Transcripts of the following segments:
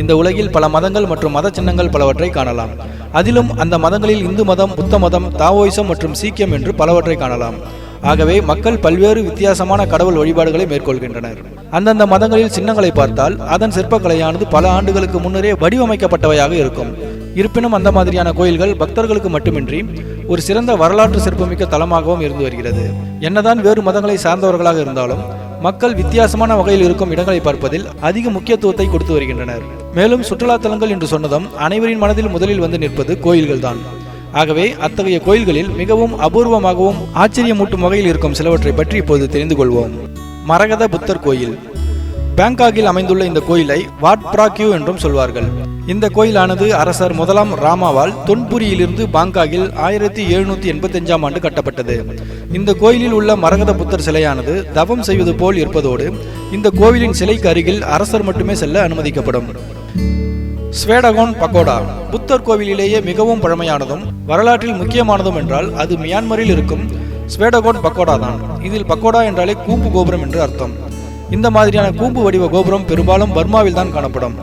இந்த உலகில் பல மதங்கள் மற்றும் மத சின்னங்கள் பலவற்றை காணலாம். அதிலும் அந்த மதங்களில் இந்து மதம், புத்த மதம், தாவோயிசம் மற்றும் சீக்கியம் என்று பலவற்றை காணலாம். ஆகவே மக்கள் பல்வேறு வித்தியாசமான கடவுள் வழிபாடுகளை மேற்கொள்கின்றனர். அந்தந்த மதங்களில் சின்னங்களை பார்த்தால் அதன் சிற்பக்கலையானது பல ஆண்டுகளுக்கு முன்னரே வடிவமைக்கப்பட்டவையாக இருக்கும். இருப்பினும் அந்த மாதிரியான கோயில்கள் பக்தர்களுக்கு மட்டுமின்றி ஒரு சிறந்த வரலாற்று சிறப்புமிக்க தலமாகவும் இருந்து வருகிறது. என்னதான் வேறு மதங்களை சார்ந்தவர்களாக இருந்தாலும் மக்கள் வித்தியாசமான வகையில் இருக்கும் இடங்களை பார்ப்பதில் அதிக முக்கியத்துவத்தை கொடுத்து வருகின்றனர். மேலும் சுற்றுலா தலங்கள் என்று சொன்னதும் அனைவரின் மனதில் முதலில் வந்து நிற்பது கோயில்கள் தான். ஆகவே அத்தகைய கோயில்களில் மிகவும் அபூர்வமாகவும் ஆச்சரியமூட்டும் வகையில் இருக்கும் சிலவற்றை பற்றி இப்போது தெரிந்து கொள்வோம். மரகத புத்தர் கோயில். பாங்காக்கில் அமைந்துள்ள இந்த கோயிலை வாட் பிரா கியூ என்றும் சொல்வார்கள். இந்த கோயிலானது அரசர் முதலாம் ராமாவால் தொன்புரியிலிருந்து பாங்காக்கில் 1785ஆம் ஆண்டு கட்டப்பட்டது. இந்த கோயிலில் உள்ள மரகத புத்தர் சிலையானது தவம் செய்வது போல் இருப்பதோடு இந்த கோவிலின் சிலைக்கு அருகில் அரசர் மட்டுமே செல்ல அனுமதிக்கப்படும். ஸ்வேடகோன் பகோடா. புத்தர் கோவிலிலேயே மிகவும் பழமையானதும் வரலாற்றில் முக்கியமானதும் என்றால் அது மியான்மரில் இருக்கும் ஸ்வேடகோன் பகோடா தான். இதில் பகோடா என்றாலே கூம்பு கோபுரம் என்று அர்த்தம். இந்த மாதிரியான கூம்பு வடிவ கோபுரம் பெரும்பாலும் பர்மாவில் தான் காணப்படும்.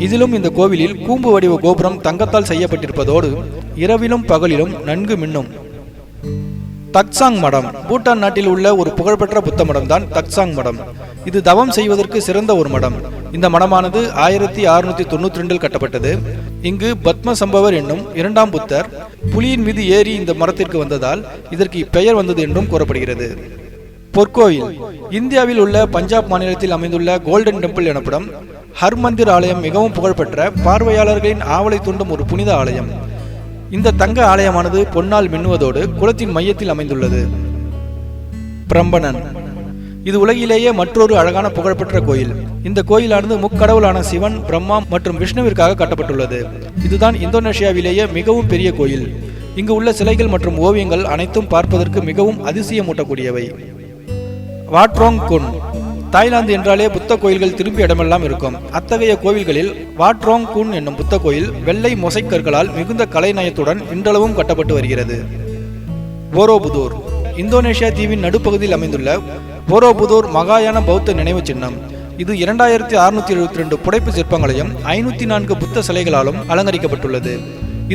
இதிலும் இந்த கோவிலில் கூம்பு வடிவ கோபுரம் தங்கத்தால் செய்யப்பட்டிருப்பதோடு இரவிலும் பகலிலும் நன்கு மின்னும். தக்சாங் மடம். பூட்டான் நாட்டில் உள்ள ஒரு புகழ்பெற்ற புத்த மடம் தான் தக்சாங் மடம். இது தவம் செய்வதற்கு சிறந்த ஒரு மடம். இந்த மடமானது 1692 கட்டப்பட்டது. இங்கு பத்ம சம்பவர் என்னும் 2ஆம் புத்தர் புலியின் மீது ஏறி இந்த மரத்திற்கு வந்ததால் இதற்கு இப்பெயர் வந்தது என்றும் கூறப்படுகிறது. பொற்கோயில். இந்தியாவில் உள்ள பஞ்சாப் மாநிலத்தில் அமைந்துள்ள கோல்டன் டெம்பிள் எனப்படும் ஹர்மந்திர் ஆலயம் மிகவும் புகழ்பெற்ற பார்வையாளர்களின் ஆவலை தூண்டும் ஒரு புனித ஆலயம். இந்த தங்க ஆலயமானது பொன்னால் மின்னுவதோடு குளத்தின் மையத்தில் அமைந்துள்ளது. பிரம்பனன். இது உலகிலேயே மற்றொரு அழகான புகழ்பெற்ற கோயில். இந்த கோயிலானது முக்கடவுளான சிவன், பிரம்மா மற்றும் விஷ்ணுவிற்காக கட்டப்பட்டுள்ளது. இதுதான் இந்தோனேஷியாவிலேயே மிகவும் பெரிய கோயில். இங்கு உள்ள சிலைகள் மற்றும் ஓவியங்கள் அனைத்தும் பார்ப்பதற்கு மிகவும் அதிசயமூட்டக்கூடியவை. வாட்ரோங் குன். தாய்லாந்து என்றாலே புத்த கோயில்கள் திரும்பி இடமெல்லாம் இருக்கும். அத்தகைய கோவில்களில் வாட்ரோங் குன் என்னும் புத்த கோயில் வெள்ளை மொசைக் கற்களால் மிகுந்த கலைநயத்துடன் இன்றளவும் கட்டப்பட்டு வருகிறது. போரோபுதூர். இந்தோனேஷியா தீவின் நடுப்பகுதியில் அமைந்துள்ள போரோபுதூர் மகாயான பௌத்த நினைவு சின்னம். இது 2672 புடைப்பு சிற்பங்களையும் 504 புத்த சிலைகளாலும் அலங்கரிக்கப்பட்டுள்ளது.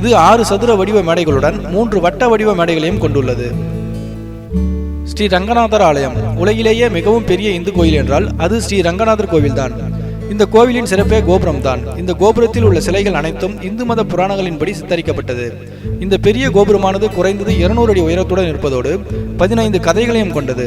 இது 6 சதுர வடிவ மேடைகளுடன் 3 வட்ட வடிவ மேடைகளையும் கொண்டுள்ளது. ஸ்ரீ ரங்கநாதர் ஆலயம். உலகிலேயே மிகவும் பெரிய இந்து கோயில் என்றால் அது ஸ்ரீ ரங்கநாதர் கோவில்தான். இந்த கோவிலின் சிறப்பே கோபுரம் தான். இந்த கோபுரத்தில் உள்ள சிலைகள் அனைத்தும் இந்து மத புராணங்களின்படி சித்தரிக்கப்பட்டது. இந்த பெரிய கோபுரமானது குறைந்தது 200 அடி உயரத்துடன் இருப்பதோடு 15 கதைகளையும் கொண்டது.